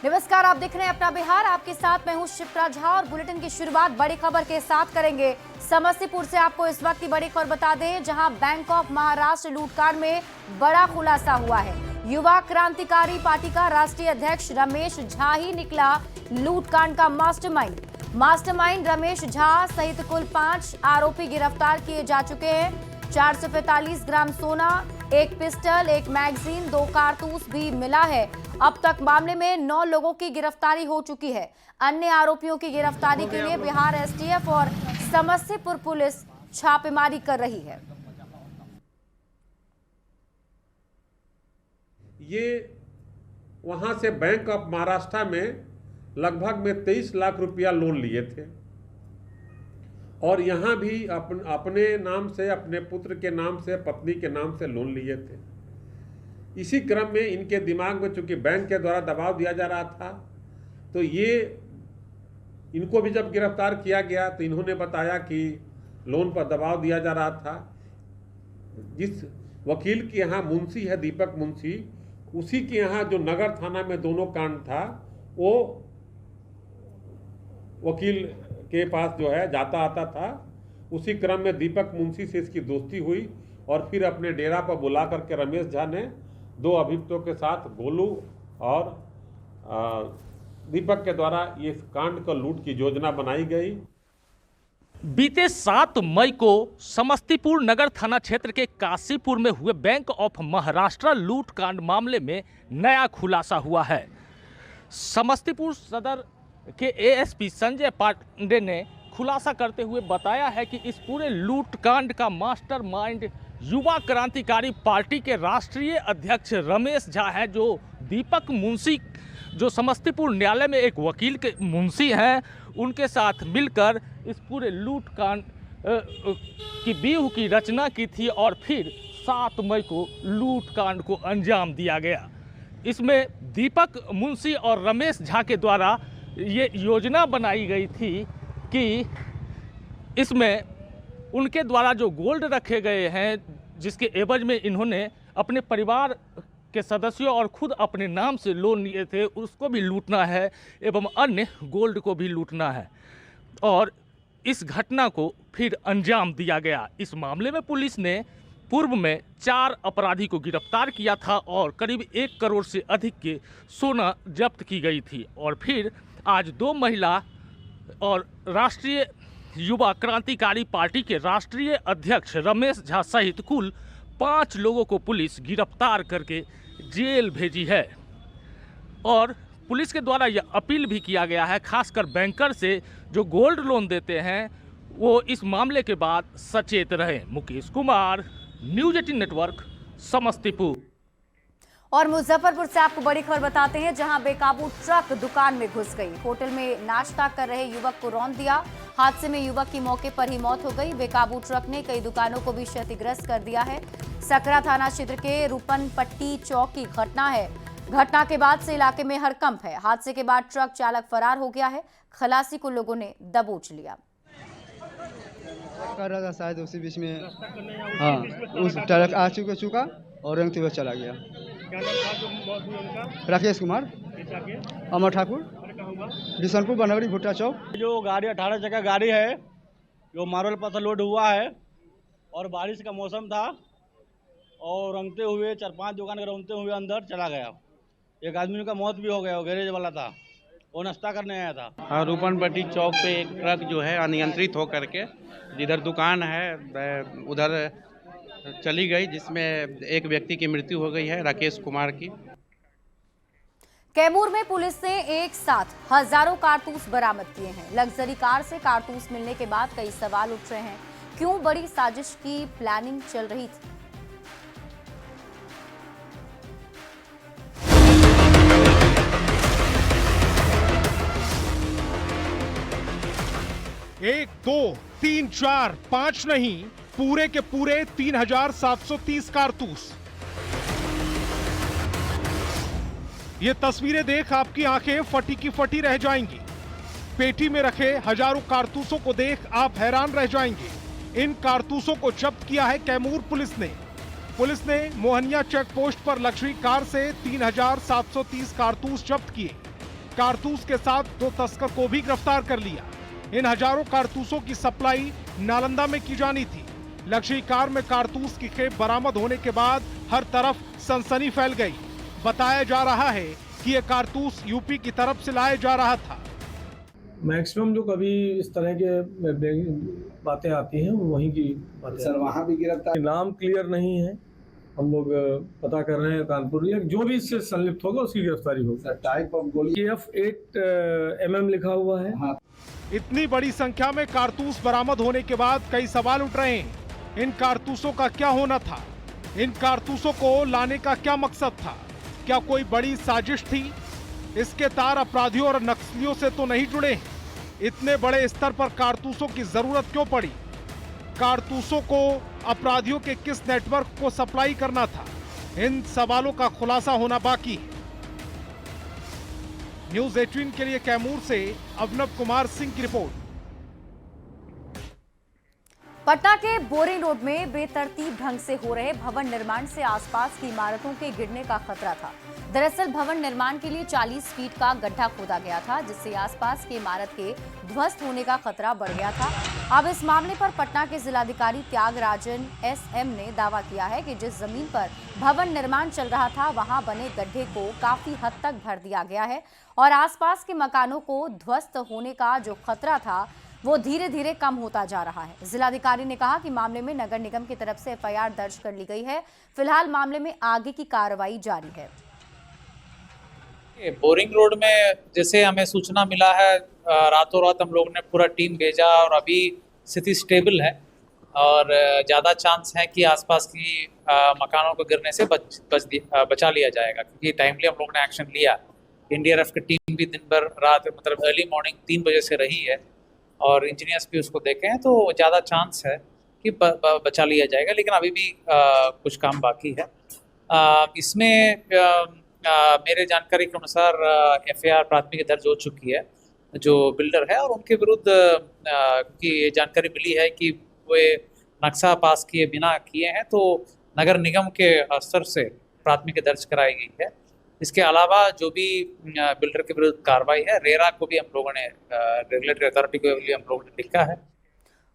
नमस्कार, आप देख रहे हैं अपना बिहार। आपके साथ मैं हूं शिप्रा झा और बुलेटिन की शुरुआत बड़ी खबर के साथ करेंगे। समस्तीपुर से आपको इस वक्त की बड़ी खबर बता दें, जहां बैंक ऑफ महाराष्ट्र लूटकांड में बड़ा खुलासा हुआ है। युवा क्रांतिकारी पार्टी का राष्ट्रीय अध्यक्ष रमेश झा ही निकला लूटकांड का मास्टरमाइंड रमेश झा सहित कुल 5 आरोपी गिरफ्तार किए जा चुके हैं। 445 ग्राम सोना, एक पिस्टल, एक मैगजीन, 2 कारतूस भी मिला है। अब तक मामले में 9 लोगों की गिरफ्तारी हो चुकी है। अन्य आरोपियों की गिरफ्तारी के लिए बिहार एसटीएफ और समस्तीपुर पुलिस छापेमारी कर रही है। ये वहां से बैंक ऑफ महाराष्ट्र में लगभग में 23 लाख रुपया लोन लिए थे और यहाँ भी अपने नाम से, अपने पुत्र के नाम से, पत्नी के नाम से लोन लिए थे। इसी क्रम में इनके दिमाग में चूंकि बैंक के द्वारा दबाव दिया जा रहा था, तो ये इनको भी जब गिरफ्तार किया गया तो इन्होंने बताया कि लोन पर दबाव दिया जा रहा था। जिस वकील के यहाँ मुंशी है, दीपक मुंशी, उसी के यहाँ जो नगर थाना में दोनों कांड था, वो वकील के पास जो है जाता आता था। उसी क्रम में दीपक मुंशी से इसकी दोस्ती हुई और फिर अपने डेरा पर बुला करके रमेश झा ने 2 अभियुक्तों के साथ गोलू और दीपक के द्वारा ये कांड का लूट की योजना बनाई गई। बीते 7 मई को समस्तीपुर नगर थाना क्षेत्र के काशीपुर में हुए बैंक ऑफ महाराष्ट्र लूट कांड मामले में नया खुलासा हुआ है। समस्तीपुर सदर के एएसपी संजय पांडे ने खुलासा करते हुए बताया है कि इस पूरे लूट कांड का मास्टरमाइंड युवा क्रांतिकारी पार्टी के राष्ट्रीय अध्यक्ष रमेश झा है, जो दीपक मुंशी, जो समस्तीपुर न्यायालय में एक वकील के मुंशी हैं, उनके साथ मिलकर इस पूरे लूट कांड की व्यूह की रचना की थी और फिर 7 मई को लूट कांड को अंजाम दिया गया। इसमें दीपक मुंशी और रमेश झा के द्वारा ये योजना बनाई गई थी कि इसमें उनके द्वारा जो गोल्ड रखे गए हैं, जिसके एवज में इन्होंने अपने परिवार के सदस्यों और खुद अपने नाम से लोन लिए थे, उसको भी लूटना है एवं अन्य गोल्ड को भी लूटना है और इस घटना को फिर अंजाम दिया गया। इस मामले में पुलिस ने पूर्व में 4 अपराधी को गिरफ्तार किया था और करीब 1 करोड़ से अधिक के सोना जब्त की गई थी और फिर आज 2 महिला और राष्ट्रीय युवा क्रांतिकारी पार्टी के राष्ट्रीय अध्यक्ष रमेश झा सहित कुल 5 लोगों को पुलिस गिरफ्तार करके जेल भेजी है और पुलिस के द्वारा यह अपील भी किया गया है, खासकर बैंकर से जो गोल्ड लोन देते हैं, वो इस मामले के बाद सचेत रहें। Mukesh Kumar, news 18 network, Samastipur. और मुजफ्फरपुर से आपको बड़ी खबर बताते हैं, जहां बेकाबू ट्रक दुकान में घुस गई। होटल में नाश्ता कर रहे युवक को रौंद दिया। हादसे में युवक की मौके पर ही मौत हो गई। बेकाबू ट्रक ने कई दुकानों को भी क्षतिग्रस्त कर दिया है। सकरा थाना क्षेत्र के रूपनपट्टी चौक की घटना है। घटना के बाद से इलाके में हड़कंप है। हादसे के बाद ट्रक चालक फरार हो गया है। खलासी को लोगों ने दबोच लिया। कर रहा था शायद उसी बीच में, हाँ, उस ट्रक आ चुका और रंगते हुए चला गया। राकेश कुमार, अमर ठाकुर, बिशनपुर बनवरी भुट्टा चौक। जो गाड़ी 18 चक्का गाड़ी है, जो मार्बल पत्थर लोड हुआ है और बारिश का मौसम था और रंगते हुए 4-5 दुकान के रंगते हुए अंदर चला गया। एक आदमी का मौत भी हो गया, वो गैरेज वाला था, वो नाश्ता करने आया था। हाँ, रूपनपट्टी चौक पे एक ट्रक जो है अनियंत्रित होकर के जिधर दुकान है उधर चली गई, जिसमें एक व्यक्ति की मृत्यु हो गई है, राकेश कुमार की। कैमूर में पुलिस ने एक साथ हजारों कारतूस बरामद किए हैं। लग्जरी कार से कारतूस मिलने के बाद कई सवाल उठ रहे हैं। क्यों बड़ी साजिश की प्लानिंग चल रही थी? एक, 2, 3, 4, 5 नहीं, पूरे के पूरे 3730 कारतूस। ये तस्वीरें देख आपकी आंखें फटी की फटी रह जाएंगी। पेटी में रखे हजारों कारतूसों को देख आप हैरान रह जाएंगे। इन कारतूसों को जब्त किया है कैमूर पुलिस ने। पुलिस ने मोहनिया चेक पोस्ट पर लग्जरी कार से 3730 कारतूस जब्त किए। कारतूस के साथ 2 तस्कर को भी गिरफ्तार कर लिया। इन हजारों कारतूसों की सप्लाई नालंदा में की जानी थी। लग्जरी कार में कारतूस की खेप बरामद होने के बाद हर तरफ सनसनी फैल गई। बताया जा रहा है कि यह कारतूस यूपी की तरफ से लाया जा रहा था। मैक्सिमम जो कभी इस तरह के बातें आती हैं वो वहीं की बातें। सर वहाँ भी गिरफ्तार, नाम क्लियर नहीं है, हम लोग पता कर रहे हैं कानपुर या जो भी इससे संलिप्त होगा उसकी गिरफ्तारी होगी। सर टाइप ऑफ गोली KF-8 mm लिखा हुआ है। हाँ। इतनी बड़ी संख्या में कारतूस बरामद होने के बाद कई सवाल उठ रहे हैं। इन कारतूसों का क्या होना था? इन कारतूसों को लाने का क्या मकसद था? क्या कोई बड़ी साजिश थी? इसके तार अपराधियों और नक्सलियों से तो नहीं जुड़े हैं। इतने बड़े स्तर पर कारतूसों की जरूरत क्यों पड़ी? कारतूसों को अपराधियों के किस नेटवर्क को सप्लाई करना था? इन सवालों का खुलासा होना बाकी है। न्यूज़ 18 के लिए कैमूर से अवनव कुमार सिंह की रिपोर्ट। पटना के बोरिंग रोड में बेतरतीब ढंग से हो रहे भवन निर्माण से आसपास की इमारतों के गिरने का खतरा था। दरअसल भवन निर्माण के लिए 40 फीट का गड्ढा खोदा गया था, जिससे आसपास की इमारत के ध्वस्त होने का खतरा बढ़ गया था। अब इस मामले पर पटना के जिलाधिकारी त्यागराजन SM ने दावा किया है कि जिस जमीन पर भवन निर्माण चल रहा था वहां बने गड्ढे को काफी हद तक भर दिया गया है और आसपास के मकानों को ध्वस्त होने का जो खतरा था वो धीरे धीरे कम होता जा रहा है। जिलाधिकारी ने कहा कि मामले में नगर निगम की तरफ से FIR दर्ज कर ली गई है। फिलहाल मामले में आगे की कार्रवाई जारी है। बोरिंग रोड में जैसे हमें सूचना मिला है, रातों रात हम लोग ने पूरा टीम भेजा और अभी स्थिति स्टेबल है और ज़्यादा चांस है कि आसपास की मकानों को गिरने से बचा लिया जाएगा, क्योंकि टाइमली हम लोग ने एक्शन लिया। NDRF की टीम भी दिन भर रात मतलब अर्ली मॉर्निंग 3 बजे से रही है और इंजीनियर्स भी उसको देखे हैं, तो ज़्यादा चांस है कि बचा लिया जाएगा, लेकिन अभी भी कुछ काम बाकी है। इसमें मेरे जानकारी के अनुसार FIR प्राथमिकी दर्ज हो चुकी है जो बिल्डर है, और उनके विरुद्ध की ये जानकारी मिली है कि वे नक्शा पास किए बिना किए हैं, तो नगर निगम के स्तर से प्राथमिकी दर्ज कराई गई है। इसके अलावा जो भी बिल्डर के विरुद्ध कार्रवाई है, रेरा को भी हम लोगों ने, रेगुलेटरी अथॉरिटी को भी हम लोगों ने लिखा है।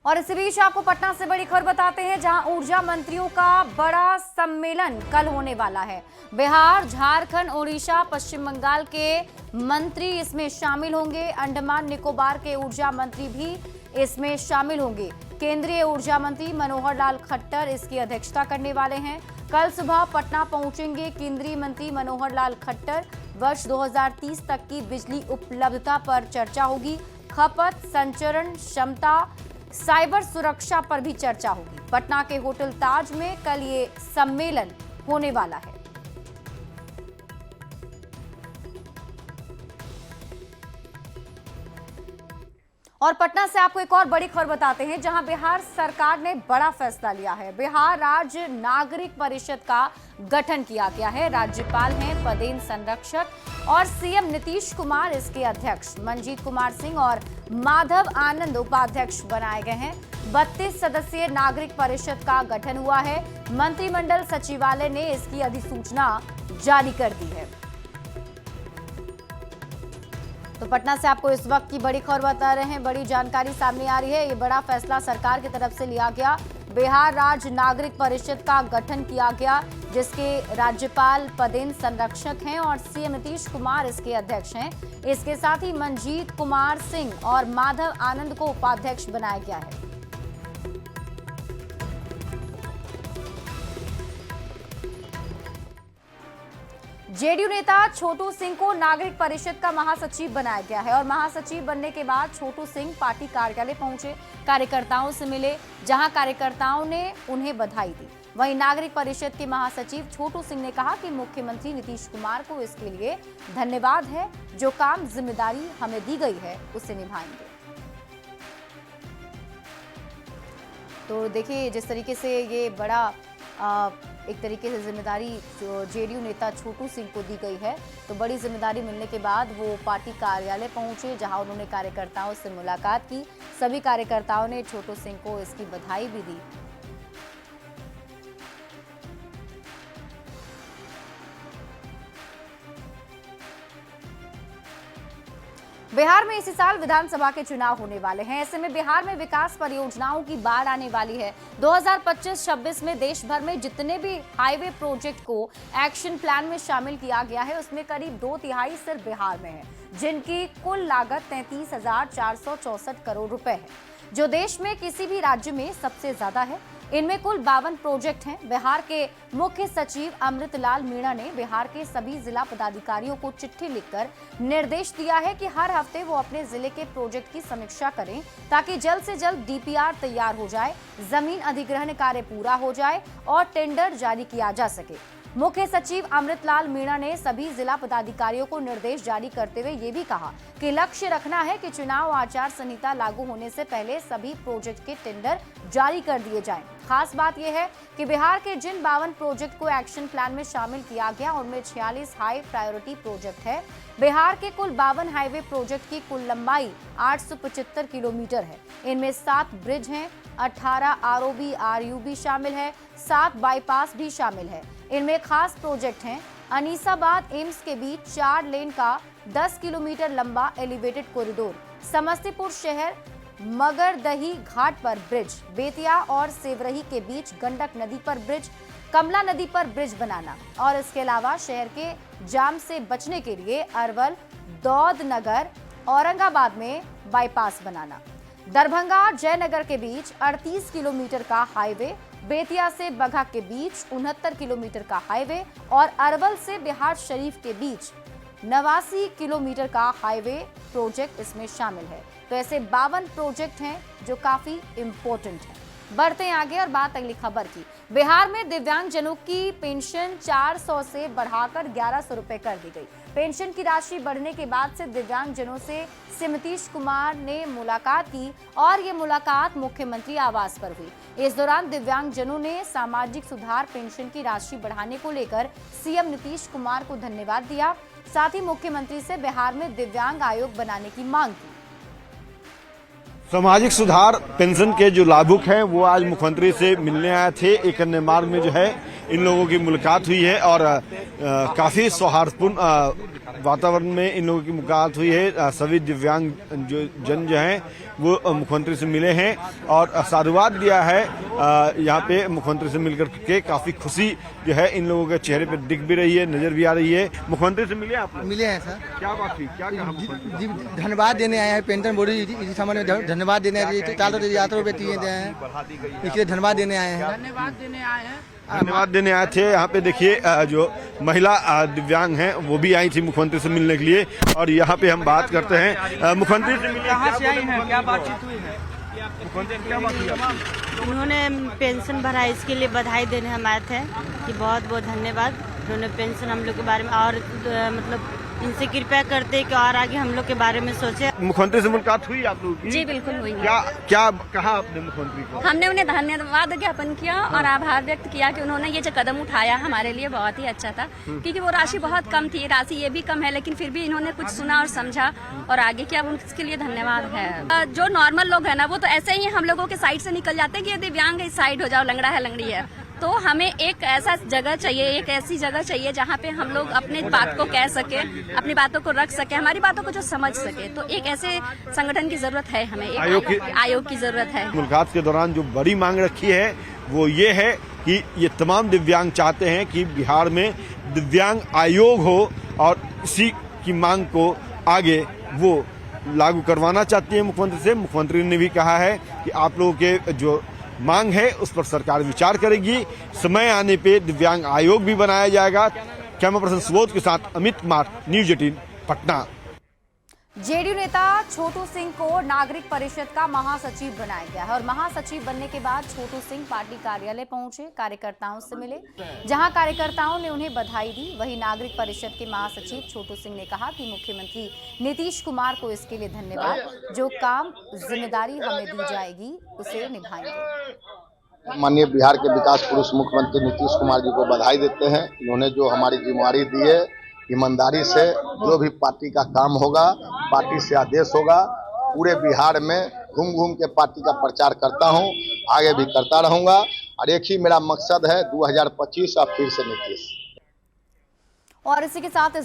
और इसी बीच आपको पटना से बड़ी खबर बताते हैं, जहां ऊर्जा मंत्रियों का बड़ा सम्मेलन कल होने वाला है। बिहार, झारखंड, ओडिशा, पश्चिम बंगाल के मंत्री इसमें शामिल होंगे। अंडमान निकोबार के ऊर्जा मंत्री भी इसमें शामिल होंगे। केंद्रीय ऊर्जा मंत्री मनोहर लाल खट्टर इसकी अध्यक्षता करने वाले हैं। कल सुबह पटना पहुंचेंगे केंद्रीय मंत्री मनोहर लाल खट्टर। वर्ष 2030 तक की बिजली उपलब्धता पर चर्चा होगी। खपत, संचरण क्षमता, साइबर सुरक्षा पर भी चर्चा होगी। पटना के होटल ताज में कल ये सम्मेलन होने वाला है। और पटना से आपको एक और बड़ी खबर बताते हैं, जहां बिहार सरकार ने बड़ा फैसला लिया है। बिहार राज्य नागरिक परिषद का गठन किया गया है। राज्यपाल हैं पदेन संरक्षक और CM नीतीश कुमार इसके अध्यक्ष। मंजीत कुमार सिंह और माधव आनंद उपाध्यक्ष बनाए गए हैं। 32 सदस्यीय नागरिक परिषद का गठन हुआ है। मंत्रिमंडल सचिवालय ने इसकी अधिसूचना जारी कर दी है। तो पटना से आपको इस वक्त की बड़ी खबर बता रहे हैं, बड़ी जानकारी सामने आ रही है। ये बड़ा फैसला सरकार की तरफ से लिया गया। बिहार राज्य नागरिक परिषद का गठन किया गया, जिसके राज्यपाल पदेन संरक्षक हैं और CM नीतीश कुमार इसके अध्यक्ष हैं। इसके साथ ही मंजीत कुमार सिंह और माधव आनंद को उपाध्यक्ष बनाया गया है। जेडीयू नेता छोटू सिंह को नागरिक परिषद का महासचिव बनाया गया है और महासचिव बनने के बाद छोटू सिंह पार्टी कार्यालय पहुंचे, कार्यकर्ताओं से मिले, जहां कार्यकर्ताओं ने उन्हें बधाई दी। वहीं नागरिक परिषद के महासचिव छोटू सिंह ने कहा कि मुख्यमंत्री नीतीश कुमार को इसके लिए धन्यवाद है। जो काम जिम्मेदारी हमें दी गई है उसे निभाएंगे। तो देखिए, जिस तरीके से ये बड़ा एक तरीके से जिम्मेदारी जो जेडीयू नेता छोटू सिंह को दी गई है, तो बड़ी जिम्मेदारी मिलने के बाद वो पार्टी कार्यालय पहुंचे, जहां उन्होंने कार्यकर्ताओं से मुलाकात की। सभी कार्यकर्ताओं ने छोटू सिंह को इसकी बधाई भी दी। बिहार में इसी साल विधानसभा के चुनाव होने वाले हैं। ऐसे में बिहार में विकास परियोजनाओं की बाढ़ आने वाली है। 2025-26 में देश भर में जितने भी हाईवे प्रोजेक्ट को एक्शन प्लान में शामिल किया गया है, उसमें करीब 2/3 सिर्फ बिहार में है, जिनकी कुल लागत 33,464 करोड़ रुपए है, जो देश में किसी भी राज्य में सबसे ज्यादा है। इनमें कुल 52 प्रोजेक्ट हैं। बिहार के मुख्य सचिव अमृतलाल मीणा ने बिहार के सभी जिला पदाधिकारियों को चिट्ठी लिखकर निर्देश दिया है कि हर हफ्ते वो अपने जिले के प्रोजेक्ट की समीक्षा करें, ताकि जल्द से जल्द डीपीआर तैयार हो जाए, जमीन अधिग्रहण कार्य पूरा हो जाए और टेंडर जारी किया जा सके। मुख्य सचिव अमृतलाल मीणा ने सभी जिला पदाधिकारियों को निर्देश जारी करते हुए ये भी कहा कि लक्ष्य रखना है कि चुनाव आचार संहिता लागू होने से पहले सभी प्रोजेक्ट के टेंडर जारी कर दिए जाएं। खास बात यह है कि बिहार के जिन 52 प्रोजेक्ट को एक्शन प्लान में शामिल किया गया, उनमें 46 हाई प्रायोरिटी प्रोजेक्ट है। बिहार के कुल 52 हाईवे प्रोजेक्ट की कुल लंबाई 875 किलोमीटर है। इनमें 7 ब्रिज हैं, 18 आरओबी आरयूबी शामिल है, 7 बाईपास भी शामिल है। इनमें खास प्रोजेक्ट हैं अनीसाबाद एम्स के बीच 4 लेन का 10 किलोमीटर लंबा एलिवेटेड कॉरिडोर, समस्तीपुर शहर मगरदही घाट पर ब्रिज, बेतिया और सेवरही के बीच गंडक नदी पर ब्रिज, कमला नदी पर ब्रिज बनाना और इसके अलावा शहर के जाम से बचने के लिए अरवल, दौद नगर, औरंगाबाद में बाईपास बनाना, दरभंगा जयनगर के बीच 38 किलोमीटर का हाईवे, बेतिया से बगहा के बीच 69 किलोमीटर का हाईवे और अरवल से बिहार शरीफ के बीच 89 किलोमीटर का हाईवे प्रोजेक्ट इसमें शामिल है। तो ऐसे 52 प्रोजेक्ट हैं जो काफी इंपॉर्टेंट हैं। बढ़ते हैं आगे और बात अगली खबर की। बिहार में दिव्यांगजनों की पेंशन 400 से बढ़ाकर 1100 रुपए कर दी गई। पेंशन की राशि बढ़ने के बाद से दिव्यांगजनों से नीतीश कुमार ने मुलाकात की और ये मुलाकात मुख्यमंत्री आवास पर हुई। इस दौरान दिव्यांगजनों ने सामाजिक सुधार पेंशन की राशि बढ़ाने को लेकर सीएम नीतीश कुमार को धन्यवाद दिया। साथ ही मुख्यमंत्री से बिहार में दिव्यांग आयोग बनाने की मांग की। सामाजिक सुधार पेंशन के जो लाभुक हैं वो आज मुख्यमंत्री से मिलने आए थे। एक अन्य मार्ग में जो है इन लोगों की मुलाकात हुई है और काफी सौहार्दपूर्ण वातावरण में इन लोगों की मुलाकात हुई है। सभी दिव्यांग जन जो हैं वो मुख्यमंत्री से मिले हैं और साधुवाद दिया है। यहाँ पे मुख्यमंत्री से मिलकर के काफी खुशी जो है इन लोगों के चेहरे पे दिख भी रही है, नजर भी आ रही है। मुख्यमंत्री से मिले आप? मिले हैं सर। क्या बात हुई, क्या कहा मुख्यमंत्री? धन्यवाद देने आए हैं, पेंशन बोर्ड इस सामान्य धन्यवाद देने आए हैं, 400 रुपये दिए हैं, इसलिए धन्यवाद देने आए हैं। धन्यवाद देने आए थे। यहाँ पे देखिए जो महिला दिव्यांग हैं वो भी आई थी मुख्यमंत्री से मिलने के लिए और यहाँ पे हम बात करते हैं। मुख्यमंत्री से मिलने कहाँ से आई हैं, क्या बातचीत हुई है? मुख्यमंत्री क्या बात हुई? उन्होंने पेंशन बढ़ाई, इसके लिए बधाई देने हम आए थे कि बहुत बहुत धन्यवाद। उन्होंने पेंशन हम लोग के बारे में और मतलब इनसे कृपया करते कि और आगे हम लोग के बारे में सोचे। मुख्यमंत्री से मुलाकात हुई आप लोगों की? जी बिल्कुल हुई। क्या कहा आपने मुख्यमंत्री को? हमने उन्हें धन्यवाद ज्ञापन किया और आभार व्यक्त किया कि उन्होंने ये जो कदम उठाया हमारे लिए बहुत ही अच्छा था, क्योंकि वो राशि बहुत कम थी, राशि ये भी कम है, लेकिन फिर भी इन्होंने कुछ सुना और समझा और आगे किया, उनके लिए धन्यवाद है। जो नॉर्मल लोग है ना वो तो ऐसे ही हम लोगों के साइड से निकल जाते हैं कि दिव्यांग इस साइड हो जाओ, लंगड़ा है लंगड़ी है। तो हमें एक ऐसा जगह चाहिए, एक ऐसी जगह चाहिए जहाँ पे हम लोग अपने बात को कह सके, अपनी बातों को रख सके, हमारी बातों को जो समझ सके। तो एक ऐसे संगठन की जरूरत है, हमें एक आयोग की जरूरत है। मुलाकात के दौरान जो बड़ी मांग रखी है वो ये है कि ये तमाम दिव्यांग चाहते हैं कि बिहार में दिव्यांग आयोग हो और इसी की मांग को आगे वो लागू करवाना चाहती है मुख्यमंत्री से। मुख्यमंत्री ने भी कहा है कि आप लोगों के जो मांग है उस पर सरकार विचार करेगी। समय आने पे दिव्यांग आयोग भी बनाया जाएगा। कैमरा पर्सन सुबोध के साथ अमित कुमार, न्यूज़ 18 पटना। जेडीयू नेता छोटू सिंह को नागरिक परिषद का महासचिव बनाया गया है और महासचिव बनने के बाद छोटू सिंह पार्टी कार्यालय पहुंचे, कार्यकर्ताओं से मिले, जहां कार्यकर्ताओं ने उन्हें बधाई दी। वहीं नागरिक परिषद के महासचिव छोटू सिंह ने कहा कि मुख्यमंत्री नीतीश कुमार को इसके लिए धन्यवाद, जो काम जिम्मेदारी हमें दी जाएगी उसे निभाएंगे। माननीय बिहार के विकास पुरुष मुख्यमंत्री नीतीश कुमार जी को बधाई देते हैं। उन्होंने जो हमारी जिम्मेदारी दी है, ईमानदारी से जो भी पार्टी का काम होगा, पार्टी से आदेश होगा, पूरे बिहार में घूम घूम के पार्टी का प्रचार करता हूं, आगे भी करता रहूंगा और एक ही मेरा मकसद है 2025 और फिर से नीतीश। और इसी के साथ